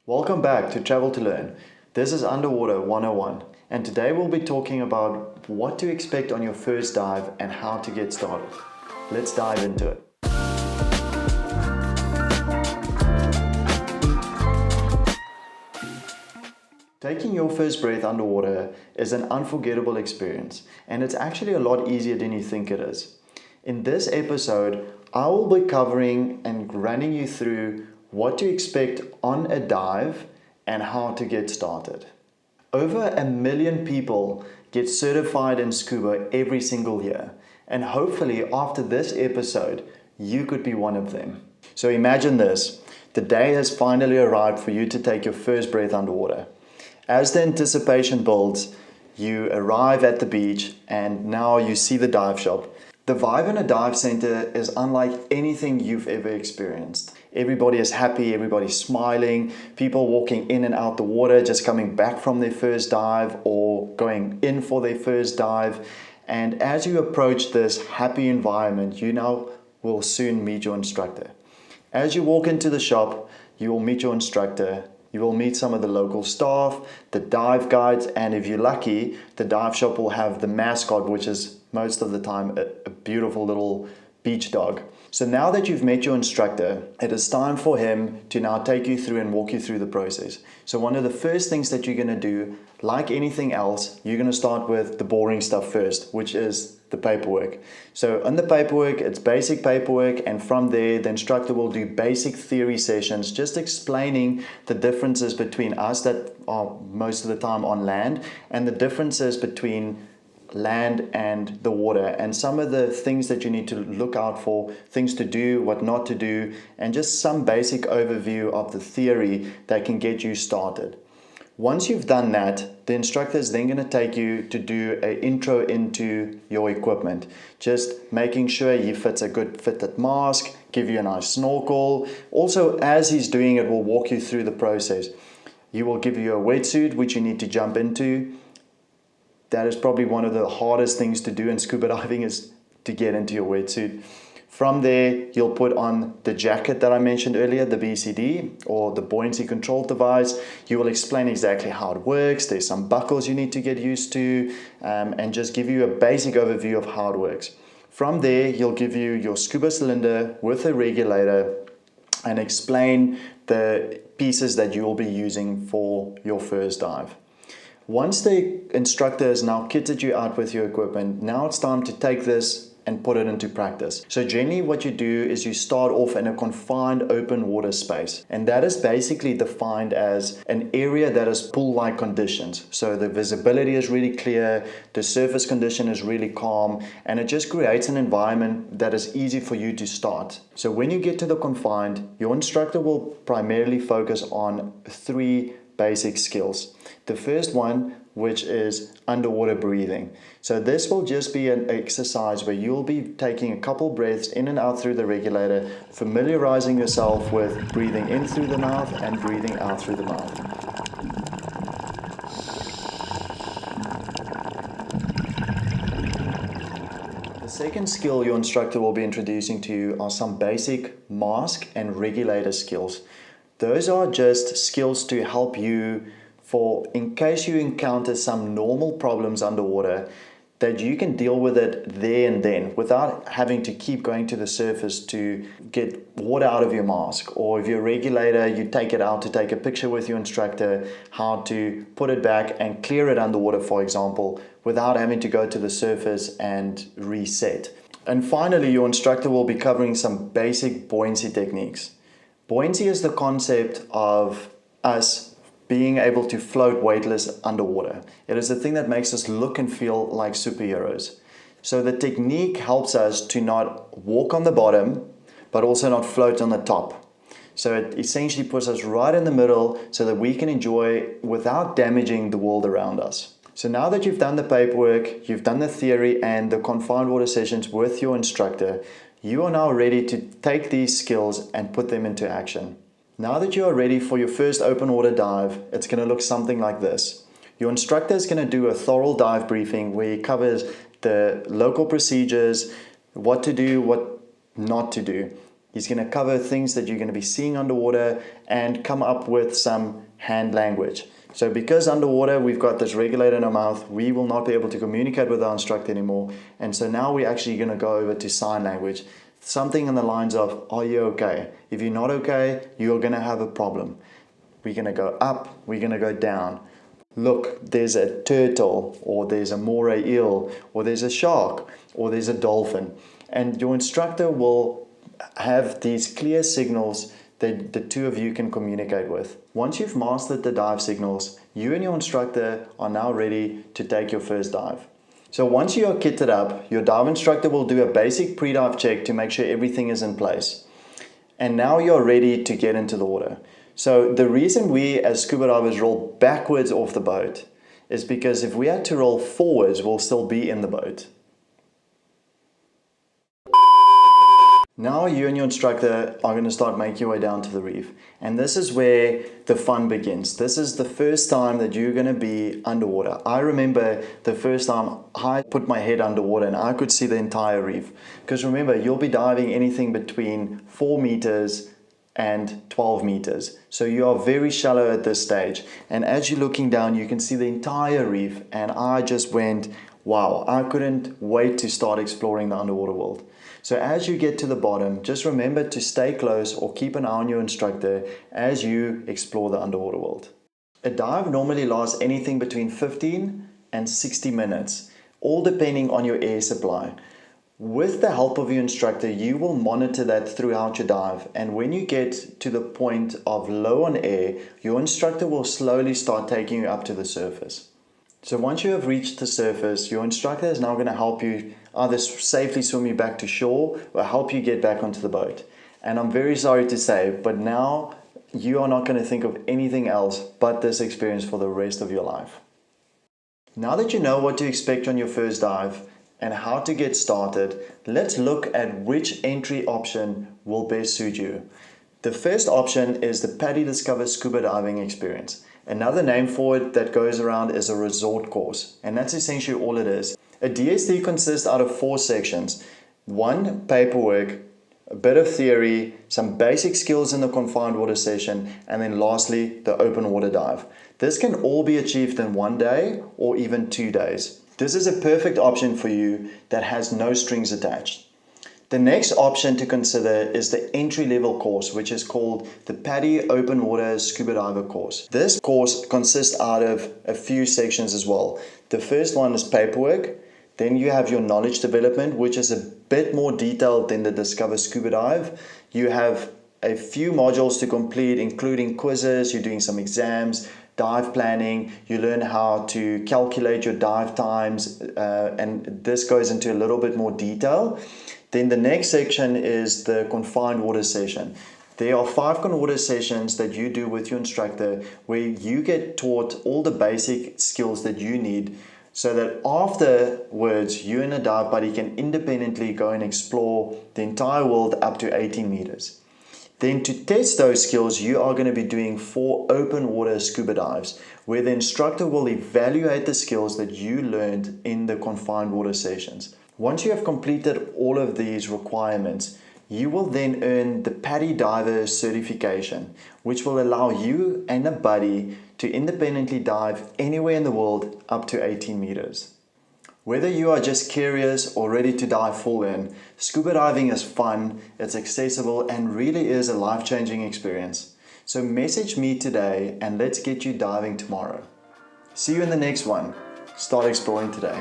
Welcome back to Travel2Learn. This is Underwater 101, and today we'll be talking about what to expect on your first dive and how to get started. Let's dive into it. Taking your first breath underwater is an unforgettable experience, and it's actually a lot easier than you think it is. In this episode, I will be covering and running you through what to expect on a dive and how to get started. Over 1 million people get certified in scuba every single year, and hopefully after this episode, you could be one of them. So imagine this, the day has finally arrived for you to take your first breath underwater. As the anticipation builds, you arrive at the beach and now you see the dive shop. The vibe in a dive center is unlike anything you've ever experienced. Everybody is happy, everybody's smiling, people walking in and out the water, just coming back from their first dive or going in for their first dive. And as you approach this happy environment, you now will soon meet your instructor. As you walk into the shop, you will meet your instructor. You will meet some of the local staff, the dive guides, and if you're lucky, the dive shop will have the mascot, which is most of the time a beautiful little beach dog. So now that you've met your instructor, it is time for him to now take you through and walk you through the process. So one of the first things that you're going to do, like anything else, you're going to start with the boring stuff first, which is the paperwork. So on the paperwork, it's basic paperwork, and from there the instructor will do basic theory sessions just explaining the differences between us that are most of the time on land and the differences between land and the water, and some of the things that you need to look out for, things to do, what not to do, and just some basic overview of the theory that can get you started. Once you've done that, the instructor is then going to take you to do an intro into your equipment, just making sure he fits a good fitted mask, give you a nice snorkel. Also, as he's doing it, we'll walk you through the process. He will give you a wetsuit, which you need to jump into. That is probably one of the hardest things to do in scuba diving, is to get into your wetsuit. From there, you'll put on the jacket that I mentioned earlier, the BCD, or the buoyancy control device. You will explain exactly how it works. There's some buckles you need to get used to, and just give you a basic overview of how it works. From there, he'll give you your scuba cylinder with a regulator and explain the pieces that you'll be using for your first dive. Once the instructor has now kitted you out with your equipment, now it's time to take this and put it into practice. So generally what you do is you start off in a confined open water space, and that is basically defined as an area that has pool-like conditions. So the visibility is really clear, the surface condition is really calm, and it just creates an environment that is easy for you to start. So when you get to the confined, your instructor will primarily focus on 3 basic skills. The first one, which is underwater breathing. So this will just be an exercise where you'll be taking a couple breaths in and out through the regulator, familiarizing yourself with breathing in through the mouth and breathing out through the mouth. The second skill your instructor will be introducing to you are some basic mask and regulator skills. Those are just skills to help you in case you encounter some normal problems underwater, that you can deal with it there and then without having to keep going to the surface to get water out of your mask. Or if you're a regulator, you take it out to take a picture with your instructor, how to put it back and clear it underwater, for example, without having to go to the surface and reset. And finally, your instructor will be covering some basic buoyancy techniques. Buoyancy is the concept of us being able to float weightless underwater. It is the thing that makes us look and feel like superheroes. So the technique helps us to not walk on the bottom, but also not float on the top. So it essentially puts us right in the middle so that we can enjoy without damaging the world around us. So now that you've done the paperwork, you've done the theory and the confined water sessions with your instructor, you are now ready to take these skills and put them into action. Now that you are ready for your first open water dive, it's going to look something like this. Your instructor is going to do a thorough dive briefing where he covers the local procedures, what to do, what not to do. He's going to cover things that you're going to be seeing underwater and come up with some hand language. So because underwater we've got this regulator in our mouth, we will not be able to communicate with our instructor anymore. And so now we're actually going to go over to sign language. Something in the lines of, are you okay? If you're not okay, you're going to have a problem. We're going to go up, we're going to go down. Look, there's a turtle, or there's a moray eel, or there's a shark, or there's a dolphin. And your instructor will have these clear signals that the two of you can communicate with. Once you've mastered the dive signals, you and your instructor are now ready to take your first dive. So once you are kitted up, your dive instructor will do a basic pre-dive check to make sure everything is in place. And now you're ready to get into the water. So the reason we as scuba divers roll backwards off the boat is because if we had to roll forwards, we'll still be in the boat. Now you and your instructor are going to start making your way down to the reef. And this is where the fun begins. This is the first time that you're going to be underwater. I remember the first time I put my head underwater and I could see the entire reef. Because remember, you'll be diving anything between 4 meters and 12 meters. So you are very shallow at this stage. And as you're looking down, you can see the entire reef. And I just went, wow, I couldn't wait to start exploring the underwater world. So as you get to the bottom, just remember to stay close or keep an eye on your instructor as you explore the underwater world. A dive normally lasts anything between 15 and 60 minutes, all depending on your air supply. With the help of your instructor, you will monitor that throughout your dive, and when you get to the point of low on air, your instructor will slowly start taking you up to the surface. So once you have reached the surface, your instructor is now going to help you either safely swim you back to shore or help you get back onto the boat. And I'm very sorry to say, but now you are not going to think of anything else but this experience for the rest of your life. Now that you know what to expect on your first dive and how to get started, let's look at which entry option will best suit you. The first option is the PADI Discover Scuba Diving Experience. Another name for it that goes around is a resort course, and that's essentially all it is. A DSD consists out of 4 sections. 1, paperwork, a bit of theory, some basic skills in the confined water session, and then lastly, the open water dive. This can all be achieved in 1 day or even 2 days. This is a perfect option for you that has no strings attached. The next option to consider is the entry-level course, which is called the PADI Open Water Scuba Diver course. This course consists out of a few sections as well. The first one is paperwork. Then you have your knowledge development, which is a bit more detailed than the Discover Scuba Dive. You have a few modules to complete, including quizzes, you're doing some exams, dive planning, you learn how to calculate your dive times, and this goes into a little bit more detail. Then the next section is the confined water session. There are 5 confined water sessions that you do with your instructor where you get taught all the basic skills that you need so that afterwards you and a dive buddy can independently go and explore the entire world up to 18 meters. Then to test those skills, you are going to be doing 4 open water scuba dives where the instructor will evaluate the skills that you learned in the confined water sessions. Once you have completed all of these requirements, you will then earn the PADI Diver certification, which will allow you and a buddy to independently dive anywhere in the world up to 18 meters. Whether you are just curious or ready to dive full in, scuba diving is fun, it's accessible, and really is a life-changing experience. So message me today and let's get you diving tomorrow. See you in the next one. Start exploring today.